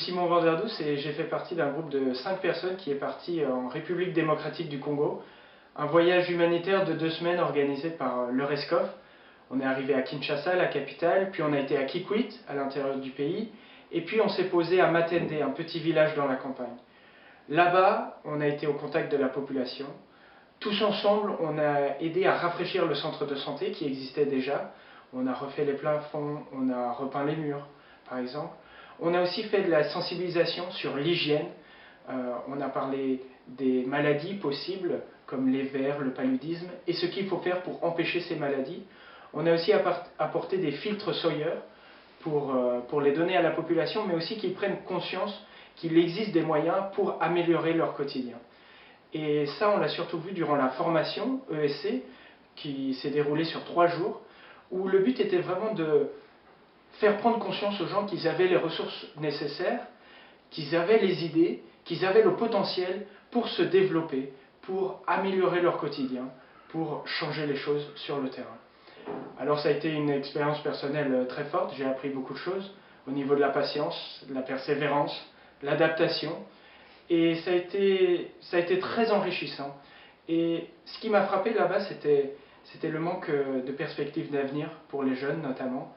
Simon Vanderdous et j'ai fait partie d'un groupe de 5 personnes qui est parti en République démocratique du Congo. Un voyage humanitaire de 2 semaines organisé par l'Eurescof. On est arrivé à Kinshasa, la capitale, puis on a été à Kikwit, à l'intérieur du pays, et puis on s'est posé à Matende, un petit village dans la campagne. Là-bas, on a été au contact de la population. Tous ensemble, on a aidé à rafraîchir le centre de santé qui existait déjà. On a refait les plafonds, on a repeint les murs, par exemple. On a aussi fait de la sensibilisation sur l'hygiène. On a parlé des maladies possibles, comme les vers, le paludisme, et ce qu'il faut faire pour empêcher ces maladies. On a aussi apporté des filtres Sawyer pour les donner à la population, mais aussi qu'ils prennent conscience qu'il existe des moyens pour améliorer leur quotidien. Et ça, on l'a surtout vu durant la formation ESC, qui s'est déroulée sur 3 jours, où le but était vraiment de faire prendre conscience aux gens qu'ils avaient les ressources nécessaires, qu'ils avaient les idées, qu'ils avaient le potentiel pour se développer, pour améliorer leur quotidien, pour changer les choses sur le terrain. Alors ça a été une expérience personnelle très forte, j'ai appris beaucoup de choses au niveau de la patience, de la persévérance, l'adaptation, et ça a été très enrichissant. Et ce qui m'a frappé là-bas, c'était le manque de perspectives d'avenir pour les jeunes notamment.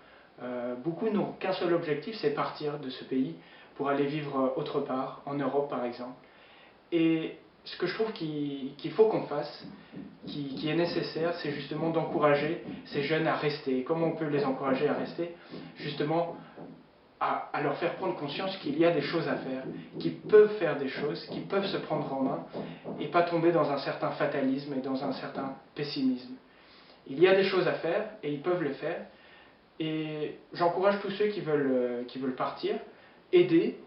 Beaucoup n'ont qu'un seul objectif, c'est partir de ce pays pour aller vivre autre part, en Europe par exemple. Et ce que je trouve qu'il faut qu'on fasse, qui est nécessaire, c'est justement d'encourager ces jeunes à rester. Et comment on peut les encourager à rester? Justement, à leur faire prendre conscience qu'il y a des choses à faire, qu'ils peuvent faire des choses, qu'ils peuvent se prendre en main, et pas tomber dans un certain fatalisme et dans un certain pessimisme. Il y a des choses à faire, et ils peuvent les faire, et j'encourage tous ceux qui veulent partir, aider,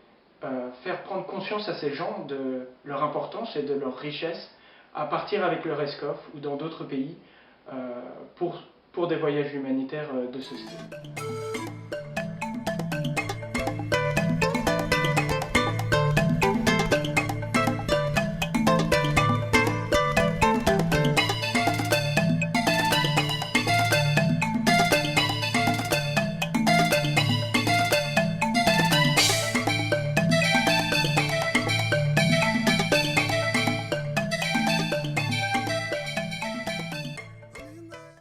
faire prendre conscience à ces gens de leur importance et de leur richesse, à partir avec le RESCOF ou dans d'autres pays pour des voyages humanitaires de ce style.